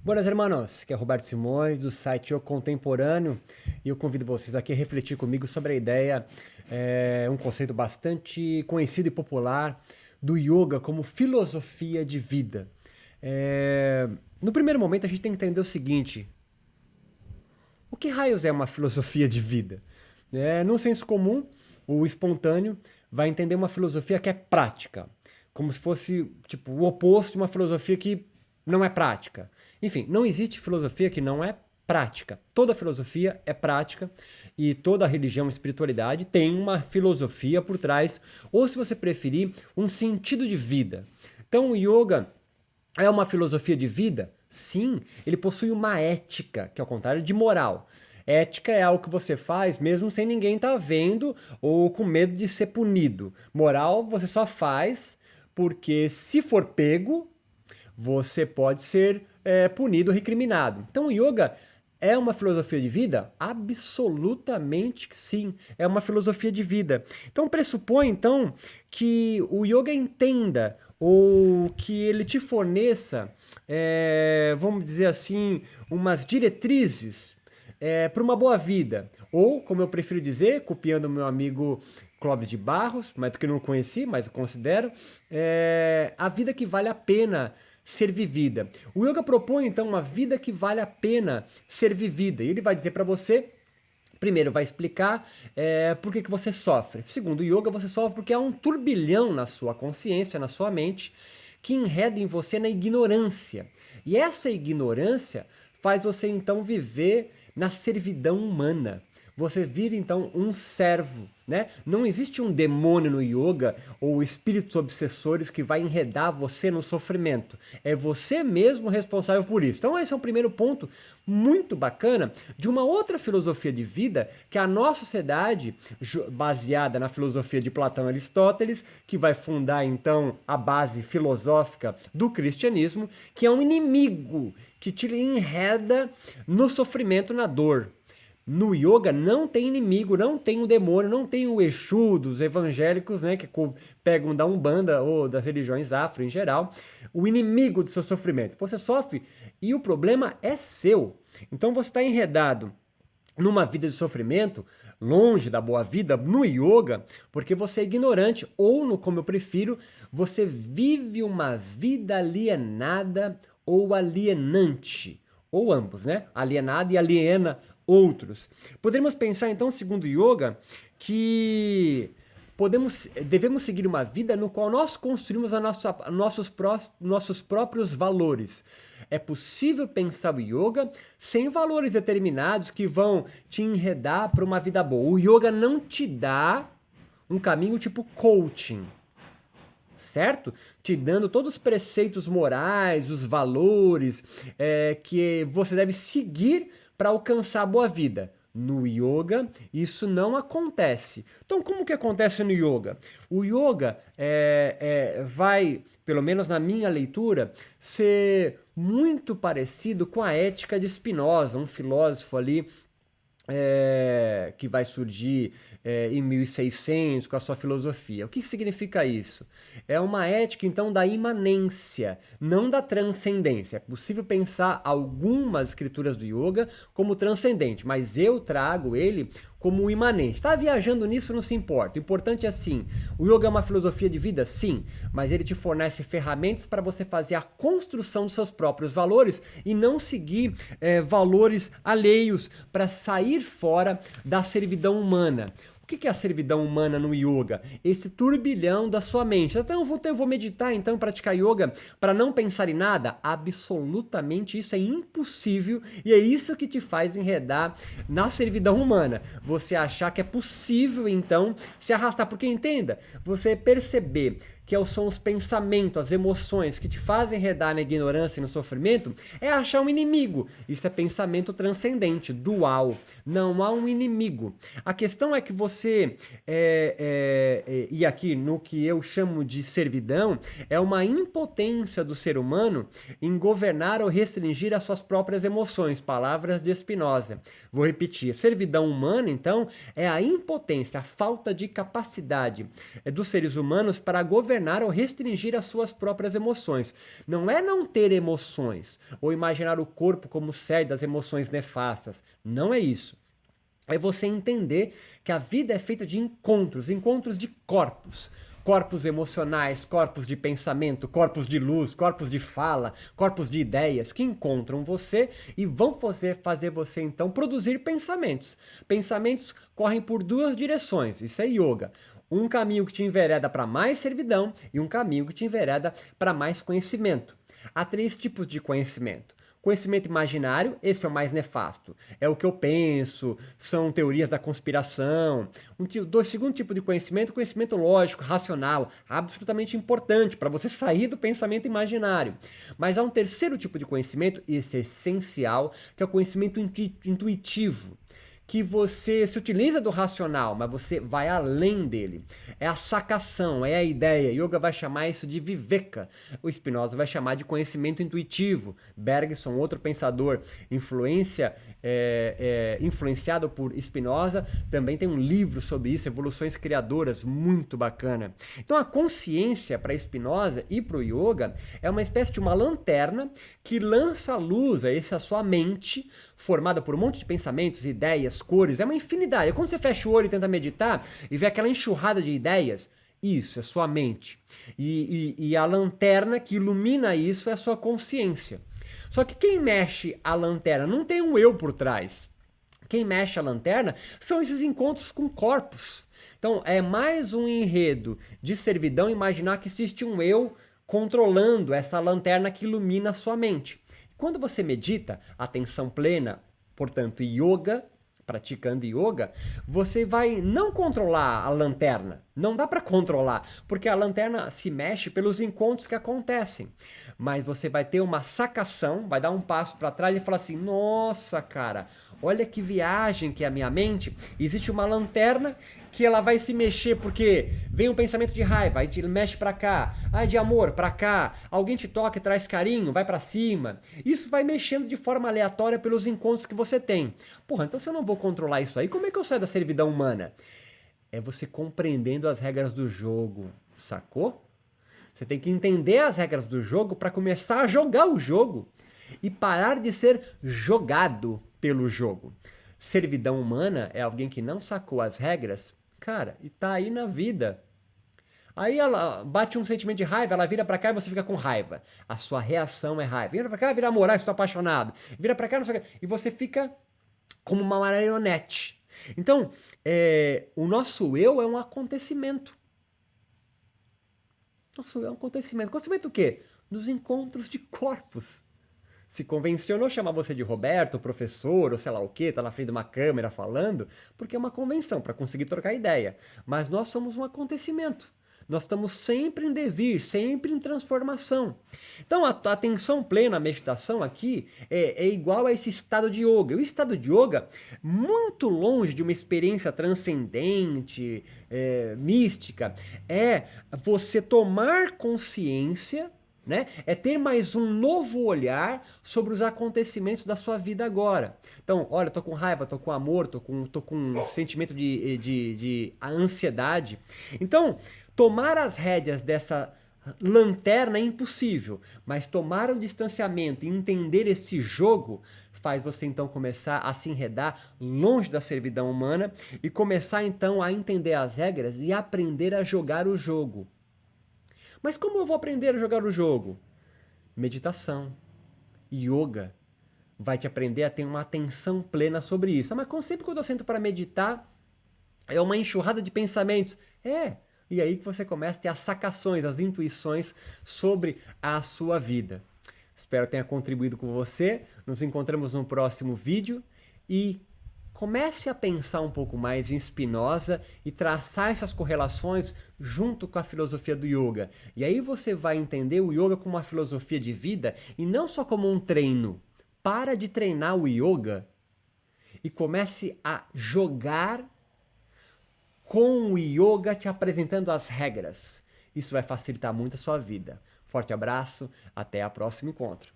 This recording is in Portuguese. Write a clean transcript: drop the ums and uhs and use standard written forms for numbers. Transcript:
Buenas, hermanos, que é Roberto Simões, do site O Contemporâneo, e eu convido vocês aqui a refletir comigo sobre a ideia, um conceito bastante conhecido e popular do yoga como filosofia de vida. No primeiro momento, a gente tem que entender o seguinte: o que raios é uma filosofia de vida? No senso comum, o espontâneo vai entender uma filosofia que é prática, como se fosse tipo o oposto de uma filosofia que não é prática. Enfim, não existe filosofia que não é prática. Toda filosofia é prática e toda religião e espiritualidade tem uma filosofia por trás, ou se você preferir, um sentido de vida. Então, o yoga é uma filosofia de vida? Sim, ele possui uma ética, que é ao contrário de moral. Ética é algo que você faz mesmo sem ninguém estar vendo ou com medo de ser punido. Moral você só faz porque, se for pego, você pode ser punido ou recriminado. Então, o yoga é uma filosofia de vida? Absolutamente sim, é uma filosofia de vida. Então, pressupõe então que o yoga entenda ou que ele te forneça, vamos dizer assim, umas diretrizes para uma boa vida. Ou, como eu prefiro dizer, copiando o meu amigo Clóvis de Barros, mas que eu não conheci, mas eu considero, a vida que vale a pena ser vivida. O yoga propõe, então, uma vida que vale a pena ser vivida. E ele vai dizer para você, primeiro, vai explicar por que você sofre. Segundo, o yoga você sofre porque há um turbilhão na sua consciência, na sua mente, que enreda em você na ignorância. E essa ignorância faz você, então, viver na servidão humana. Você vira então um servo, né? Não existe um demônio no yoga ou espíritos obsessores que vai enredar você no sofrimento. É você mesmo responsável por isso. Então esse é um primeiro ponto muito bacana de uma outra filosofia de vida que a nossa sociedade, baseada na filosofia de Platão e Aristóteles, que vai fundar então a base filosófica do cristianismo, que é um inimigo que te enreda no sofrimento, na dor. No yoga não tem inimigo, não tem o demônio, não tem o Exu dos evangélicos, né, que pegam da Umbanda ou das religiões afro em geral, o inimigo do seu sofrimento. Você sofre e o problema é seu. Então você está enredado numa vida de sofrimento, longe da boa vida, no yoga, porque você é ignorante, ou, como eu prefiro, você vive uma vida alienada ou alienante. Ou ambos, né? Alienado e aliena outros. Poderíamos pensar, então, segundo yoga, que devemos seguir uma vida no qual nós construímos nossos próprios valores. É possível pensar o yoga sem valores determinados que vão te enredar para uma vida boa. O yoga não te dá um caminho tipo coaching, certo? Te dando todos os preceitos morais, os valores que você deve seguir para alcançar a boa vida. No yoga, isso não acontece. Então, como que acontece no yoga? O yoga vai, pelo menos na minha leitura, ser muito parecido com a ética de Spinoza, um filósofo ali que vai surgir em 1600 com a sua filosofia. O que significa isso? É uma ética, então, da imanência, não da transcendência. É possível pensar algumas escrituras do yoga como transcendente, mas eu trago ele como imanente. Tá viajando nisso, não se importa. O importante é assim, o yoga é uma filosofia de vida? Sim, mas ele te fornece ferramentas para você fazer a construção dos seus próprios valores e não seguir valores alheios para sair fora da servidão humana. O que é a servidão humana no yoga? Esse turbilhão da sua mente. Então eu vou meditar, então, praticar yoga para não pensar em nada? Absolutamente isso é impossível e é isso que te faz enredar na servidão humana. Você achar que é possível, então, se arrastar. Porque entenda, você perceber que são os pensamentos, as emoções que te fazem enredar na ignorância e no sofrimento, é achar um inimigo. Isso é pensamento transcendente, dual. Não há um inimigo. A questão é que você, e aqui no que eu chamo de servidão, é uma impotência do ser humano em governar ou restringir as suas próprias emoções. Palavras de Spinoza. Vou repetir. Servidão humana, então, é a impotência, a falta de capacidade dos seres humanos para governar governar ou restringir as suas próprias emoções. Não é não ter emoções ou imaginar o corpo como sede das emoções nefastas. Não é isso. É você entender que a vida é feita de encontros, encontros de corpos. Corpos emocionais, corpos de pensamento, corpos de luz, corpos de fala, corpos de ideias que encontram você e vão fazer você então produzir pensamentos. Pensamentos correm por duas direções, isso é yoga. Um caminho que te envereda para mais servidão e um caminho que te envereda para mais conhecimento. Há três tipos de conhecimento. Conhecimento imaginário, esse é o mais nefasto. É o que eu penso, são teorias da conspiração. Segundo tipo de conhecimento, conhecimento lógico, racional, absolutamente importante para você sair do pensamento imaginário. Mas há um terceiro tipo de conhecimento, esse é essencial, que é o conhecimento intuitivo. Que você se utiliza do racional, mas você vai além dele. É a sacação, é a ideia. Yoga vai chamar isso de viveka. O Spinoza vai chamar de conhecimento intuitivo. Bergson, outro pensador influenciado por Spinoza, também tem um livro sobre isso, Evoluções Criadoras, muito bacana. Então a consciência para Spinoza e para o Yoga é uma espécie de uma lanterna que lança a luz a essa sua mente, formada por um monte de pensamentos, ideias, cores, é uma infinidade. É quando você fecha o olho e tenta meditar e vê aquela enxurrada de ideias, isso é sua mente. E a lanterna que ilumina isso é a sua consciência. Só que quem mexe a lanterna não tem um eu por trás. Quem mexe a lanterna são esses encontros com corpos. Então é mais um enredo de servidão imaginar que existe um eu controlando essa lanterna que ilumina a sua mente. Quando você medita, atenção plena, portanto, yoga, praticando yoga, você vai não controlar a lanterna. Não dá para controlar, porque a lanterna se mexe pelos encontros que acontecem. Mas você vai ter uma sacação, vai dar um passo para trás e falar assim: nossa, cara, olha que viagem que é a minha mente. Existe uma lanterna que ela vai se mexer porque vem um pensamento de raiva, aí te mexe para cá, de amor para cá, alguém te toca e traz carinho, vai para cima. Isso vai mexendo de forma aleatória pelos encontros que você tem. Porra, então se eu não vou controlar isso aí, como é que eu saio da servidão humana? É você compreendendo as regras do jogo, sacou? Você tem que entender as regras do jogo para começar a jogar o jogo e parar de ser jogado pelo jogo. Servidão humana é alguém que não sacou as regras, cara, e tá aí na vida. Aí ela bate um sentimento de raiva, ela vira pra cá e você fica com raiva. A sua reação é raiva. Vira pra cá, vira amor, estou apaixonado. Vira pra cá, não sei o que. E você fica como uma marionete. Então, o nosso eu é um acontecimento. Nosso eu é um acontecimento. Acontecimento o quê? Nos encontros de corpos. Se convencionou chamar você de Roberto, professor, ou sei lá o quê, tá na frente de uma câmera falando, porque é uma convenção para conseguir trocar ideia. Mas nós somos um acontecimento. Nós estamos sempre em devir, sempre em transformação. Então a atenção plena, a meditação aqui é igual a esse estado de yoga. E o estado de yoga, muito longe de uma experiência transcendente, mística, é você tomar consciência, né? É ter mais um novo olhar sobre os acontecimentos da sua vida agora. Então, olha, tô com raiva, tô com amor, tô com um sentimento de ansiedade. Então, tomar as rédeas dessa lanterna é impossível, mas tomar um distanciamento e entender esse jogo faz você então começar a se enredar longe da servidão humana e começar então a entender as regras e aprender a jogar o jogo. Mas como eu vou aprender a jogar o jogo? Meditação, yoga, vai te aprender a ter uma atenção plena sobre isso. Mas sempre quando eu sento para meditar, é uma enxurrada de pensamentos. E aí que você começa a ter as sacações, as intuições sobre a sua vida. Espero que tenha contribuído com você. Nos encontramos no próximo vídeo e comece a pensar um pouco mais em Spinoza e traçar essas correlações junto com a filosofia do yoga. E aí você vai entender o yoga como uma filosofia de vida e não só como um treino. Para de treinar o yoga e comece a jogar com o yoga te apresentando as regras. Isso vai facilitar muito a sua vida. Forte abraço, até o próximo encontro.